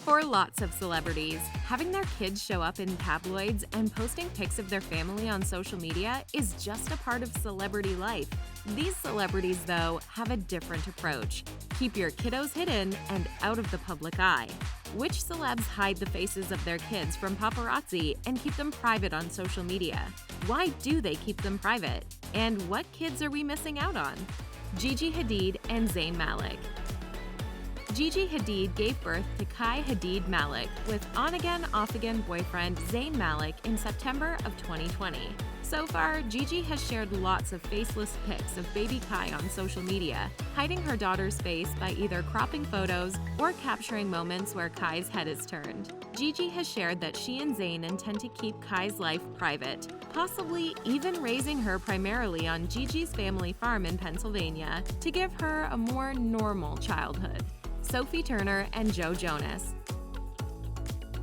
For lots of celebrities, having their kids show up in tabloids and posting pics of their family on social media is just a part of celebrity life. These celebrities, though, have a different approach. Keep your kiddos hidden and out of the public eye. Which celebs hide the faces of their kids from paparazzi and keep them private on social media? Why do they keep them private? And what kids are we missing out on? Gigi Hadid and Zayn Malik. Gigi Hadid gave birth to Kai Hadid Malik with on-again, off-again boyfriend Zayn Malik in September of 2020. So far, Gigi has shared lots of faceless pics of baby Kai on social media, hiding her daughter's face by either cropping photos or capturing moments where Kai's head is turned. Gigi has shared that she and Zayn intend to keep Kai's life private, possibly even raising her primarily on Gigi's family farm in Pennsylvania to give her a more normal childhood. Sophie Turner and Joe Jonas.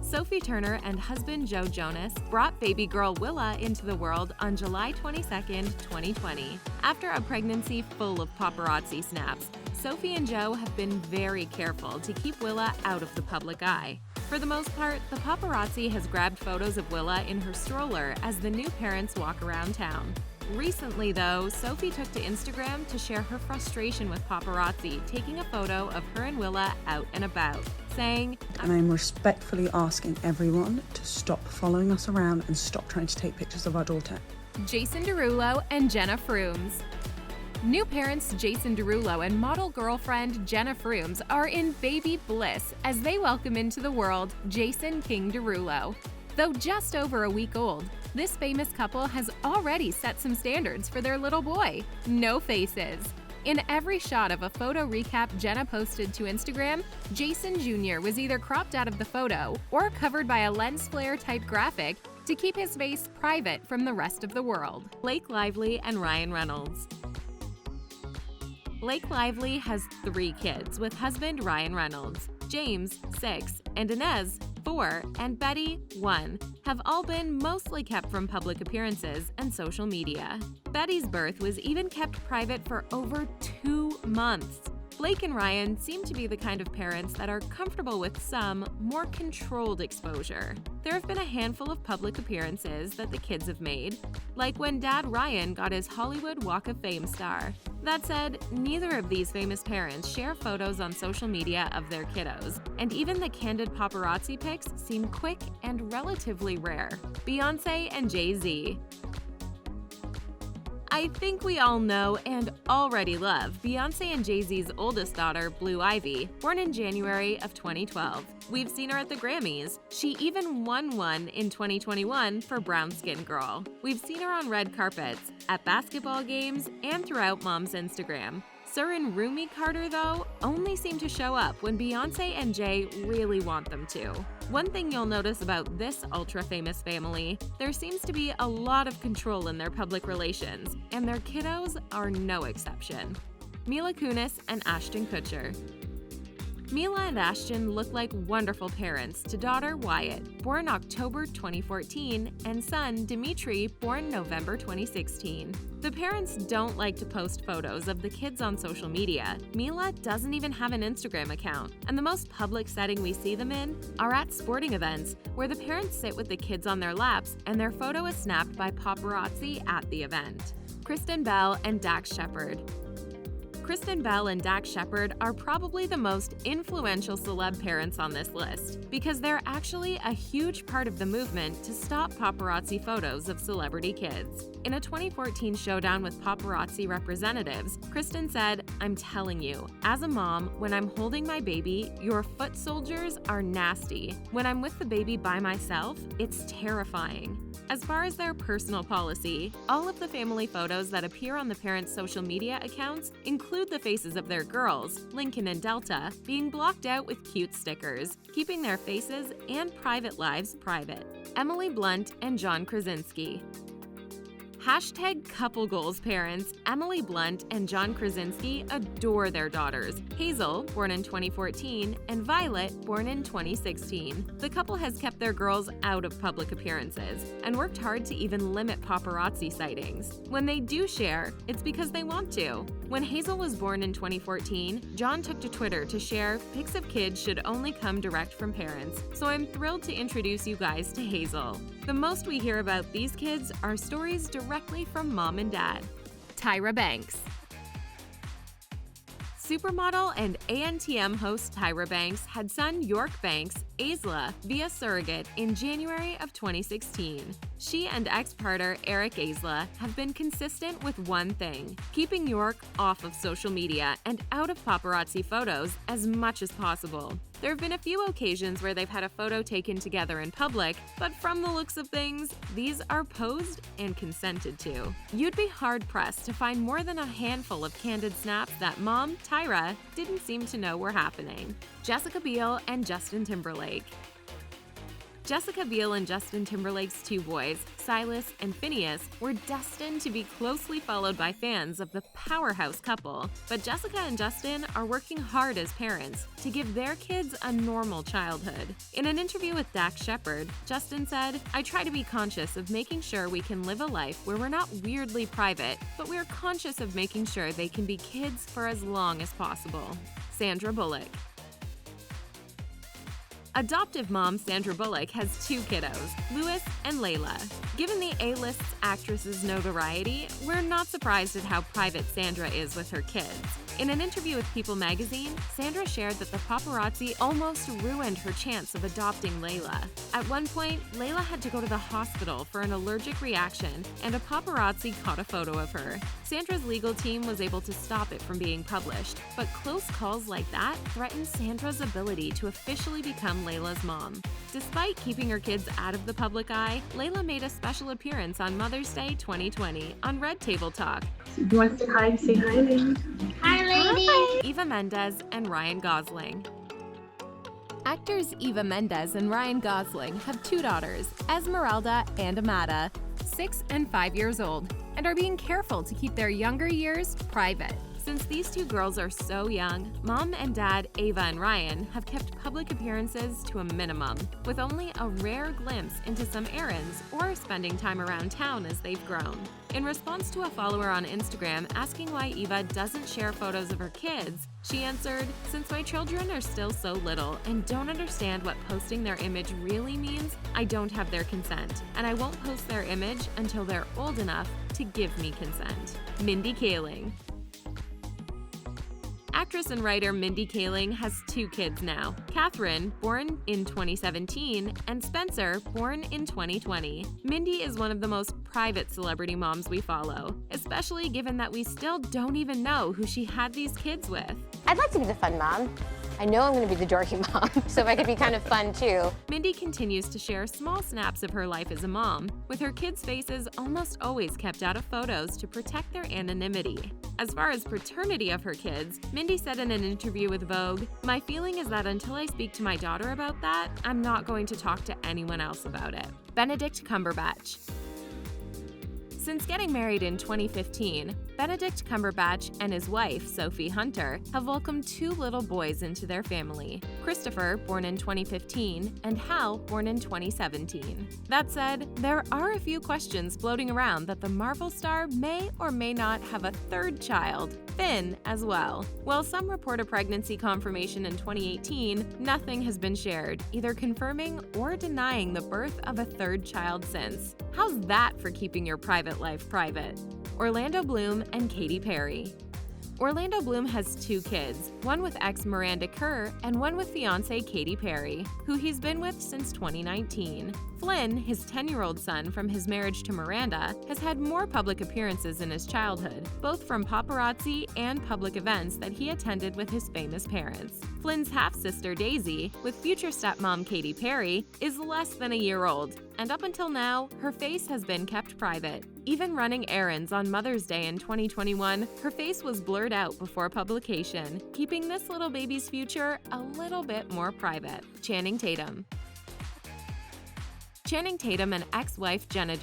Sophie Turner and husband Joe Jonas brought baby girl Willa into the world on July 22, 2020. After a pregnancy full of paparazzi snaps, Sophie and Joe have been very careful to keep Willa out of the public eye. For the most part, the paparazzi has grabbed photos of Willa in her stroller as the new parents walk around town. Recently, though, Sophie took to Instagram to share her frustration with paparazzi taking a photo of her and Willa out and about, saying, "And I'm respectfully asking everyone to stop following us around and stop trying to take pictures of our daughter." Jason Derulo and Jena Frumes. New parents Jason Derulo and model girlfriend Jena Frumes are in baby bliss as they welcome into the world Jason King Derulo. Though just over a week old, this famous couple has already set some standards for their little boy. No faces. In every shot of a photo recap Jena posted to Instagram, Jason Jr. was either cropped out of the photo or covered by a lens flare type graphic to keep his face private from the rest of the world. Blake Lively and Ryan Reynolds. Blake Lively has 3 kids with husband Ryan Reynolds. James, 6, and Inez, 4, and Betty, 1, have all been mostly kept from public appearances and social media. Betty's birth was even kept private for over 2 months. Blake and Ryan seem to be the kind of parents that are comfortable with some more controlled exposure. There have been a handful of public appearances that the kids have made, like when Dad Ryan got his Hollywood Walk of Fame star. That said, neither of these famous parents share photos on social media of their kiddos, and even the candid paparazzi pics seem quick and relatively rare. Beyonce and Jay-Z. I think we all know and already love Beyonce and Jay-Z's oldest daughter, Blue Ivy, born in January of 2012. We've seen her at the Grammys. She even won one in 2021 for Brown Skin Girl. We've seen her on red carpets, at basketball games, and throughout Mom's Instagram. Sir and Rumi Carter, though, only seem to show up when Beyonce and Jay really want them to. One thing you'll notice about this ultra-famous family, there seems to be a lot of control in their public relations, and their kiddos are no exception. Mila Kunis and Ashton Kutcher. Mila and Ashton look like wonderful parents to daughter Wyatt, born October 2014, and son Dimitri, born November 2016. The parents don't like to post photos of the kids on social media. Mila doesn't even have an Instagram account, and the most public setting we see them in are at sporting events, where the parents sit with the kids on their laps and their photo is snapped by paparazzi at the event. Kristen Bell and Dax Shepard. Kristen Bell and Dax Shepard are probably the most influential celeb parents on this list because they're actually a huge part of the movement to stop paparazzi photos of celebrity kids. In a 2014 showdown with paparazzi representatives, Kristen said, "I'm telling you, as a mom, when I'm holding my baby, your foot soldiers are nasty. When I'm with the baby by myself, it's terrifying." As far as their personal policy, all of the family photos that appear on the parents' social media accounts include the faces of their girls, Lincoln and Delta, being blocked out with cute stickers, keeping their faces and private lives private. Emily Blunt and John Krasinski. #CoupleGoals parents Emily Blunt and John Krasinski adore their daughters, Hazel, born in 2014, and Violet, born in 2016. The couple has kept their girls out of public appearances and worked hard to even limit paparazzi sightings. When they do share, it's because they want to. When Hazel was born in 2014, John took to Twitter to share pics of kids should only come direct from parents, so I'm thrilled to introduce you guys to Hazel. The most we hear about these kids are stories directly from mom and dad. Tyra Banks. Supermodel and ANTM host Tyra Banks had son York Banks, Aisla, via surrogate in January of 2016. She and ex-partner Eric Aisla have been consistent with one thing: keeping York off of social media and out of paparazzi photos as much as possible. There have been a few occasions where they've had a photo taken together in public, but from the looks of things, these are posed and consented to. You'd be hard-pressed to find more than a handful of candid snaps that mom, Tyra, didn't seem to know were happening. Jessica Biel and Justin Timberlake. Jessica Biel and Justin Timberlake's two boys, Silas and Phineas, were destined to be closely followed by fans of the powerhouse couple, but Jessica and Justin are working hard as parents to give their kids a normal childhood. In an interview with Shepard, Justin said, "I try to be conscious of making sure we can live a life where we're not weirdly private, but we're conscious of making sure they can be kids for as long as possible." Sandra Bullock. Adoptive mom Sandra Bullock has two kiddos, Louis and Layla. Given the A-list actress's notoriety, we're not surprised at how private Sandra is with her kids. In an interview with People magazine, Sandra shared that the paparazzi almost ruined her chance of adopting Layla. At one point, Layla had to go to the hospital for an allergic reaction, and a paparazzi caught a photo of her. Sandra's legal team was able to stop it from being published, but close calls like that threatened Sandra's ability to officially become Layla's mom. Despite keeping her kids out of the public eye, Layla made a special appearance on Mother's Day 2020 on Red Table Talk. You want to say hi? Say hi, lady. Hi, lady. Eva Mendes and Ryan Gosling. Actors Eva Mendes and Ryan Gosling have two daughters, Esmeralda and Amada, 6 and 5 years old, and are being careful to keep their younger years private. Since these two girls are so young, mom and dad, Ava and Ryan, have kept public appearances to a minimum, with only a rare glimpse into some errands or spending time around town as they've grown. In response to a follower on Instagram asking why Eva doesn't share photos of her kids, she answered, "Since my children are still so little and don't understand what posting their image really means, I don't have their consent, and I won't post their image until they're old enough to give me consent." Mindy Kaling. Actress and writer Mindy Kaling has two kids now, Catherine, born in 2017, and Spencer, born in 2020. Mindy is one of the most private celebrity moms we follow, especially given that we still don't even know who she had these kids with. I'd like to be the fun mom. I know I'm going to be the dorky mom, so if I could be kind of fun too. Mindy continues to share small snaps of her life as a mom, with her kids' faces almost always kept out of photos to protect their anonymity. As far as paternity of her kids, Mindy said in an interview with Vogue, "My feeling is that until I speak to my daughter about that, I'm not going to talk to anyone else about it." Benedict Cumberbatch. Since getting married in 2015, Benedict Cumberbatch and his wife, Sophie Hunter, have welcomed two little boys into their family, Christopher, born in 2015, and Hal, born in 2017. That said, there are a few questions floating around that the Marvel star may or may not have a third child, Finn, as well. While some report a pregnancy confirmation in 2018, nothing has been shared, either confirming or denying the birth of a third child since. How's that for keeping your private life private? Orlando Bloom and Katy Perry. Orlando Bloom has two kids, one with ex Miranda Kerr and one with fiancée Katy Perry, who he's been with since 2019. Flynn, his 10-year-old son from his marriage to Miranda, has had more public appearances in his childhood, both from paparazzi and public events that he attended with his famous parents. Flynn's half-sister Daisy, with future stepmom Katy Perry, is less than a year old, and up until now, her face has been kept private. Even running errands on Mother's Day in 2021, her face was blurred out before publication, keeping this little baby's future a little bit more private. Channing Tatum. Channing Tatum and ex-wife Jena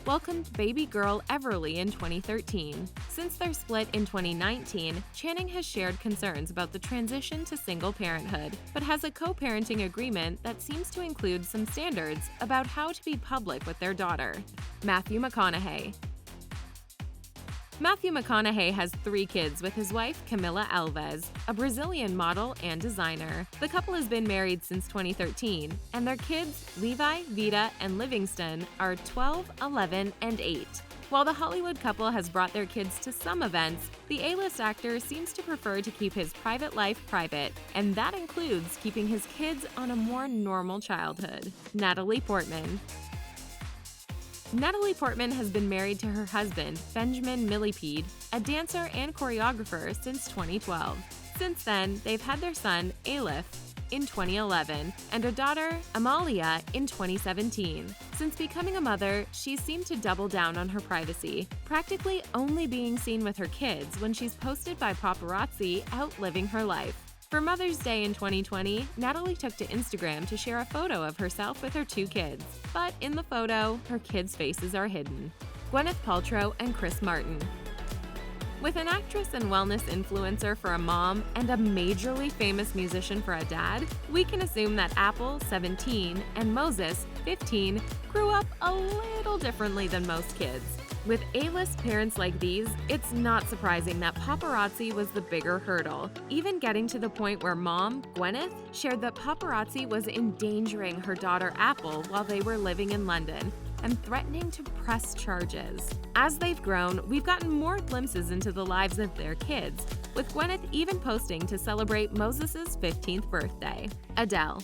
welcomed baby girl Everly in 2013. Since their split in 2019, Channing has shared concerns about the transition to single parenthood, but has a co-parenting agreement that seems to include some standards about how to be public with their daughter. Matthew McConaughey. Matthew McConaughey has 3 kids with his wife Camila Alves, a Brazilian model and designer. The couple has been married since 2013, and their kids, Levi, Vida, and Livingston, are 12, 11, and 8. While the Hollywood couple has brought their kids to some events, the A-list actor seems to prefer to keep his private life private, and that includes keeping his kids on a more normal childhood. Natalie Portman. Natalie Portman has been married to her husband, Benjamin Millipede, a dancer and choreographer, since 2012. Since then, they've had their son, Alif, in 2011, and a daughter, Amalia, in 2017. Since becoming a mother, she's seemed to double down on her privacy, practically only being seen with her kids when she's posted by paparazzi out living her life. For Mother's Day in 2020, Natalie took to Instagram to share a photo of herself with her 2 kids. But in the photo, her kids' faces are hidden. Gwyneth Paltrow and Chris Martin. With an actress and wellness influencer for a mom and a majorly famous musician for a dad, we can assume that Apple, 17, and Moses, 15, grew up a little differently than most kids. With A-list parents like these, it's not surprising that paparazzi was the bigger hurdle, even getting to the point where mom, Gwyneth, shared that paparazzi was endangering her daughter Apple while they were living in London and threatening to press charges. As they've grown, we've gotten more glimpses into the lives of their kids, with Gwyneth even posting to celebrate Moses' 15th birthday. Adele.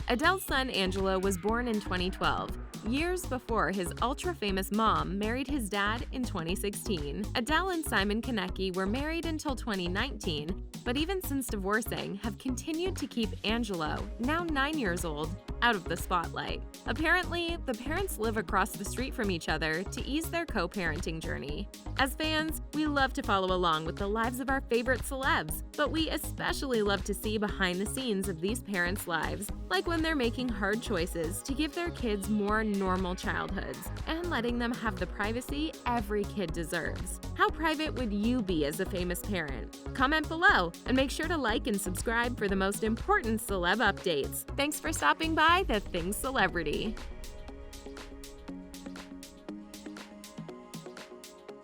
Adele's son Angelo was born in 2012. Years before his ultra-famous mom married his dad in 2016. Adele and Simon Konecki were married until 2019, but even since divorcing, have continued to keep Angelo, now 9 years old, out of the spotlight. Apparently, the parents live across the street from each other to ease their co-parenting journey. As fans, we love to follow along with the lives of our favorite celebs, but we especially love to see behind the scenes of these parents' lives, like when they're making hard choices to give their kids more normal childhoods and letting them have the privacy every kid deserves. How private would you be as a famous parent? Comment below and make sure to like and subscribe for the most important celeb updates. Thanks for stopping by The Thing Celebrity.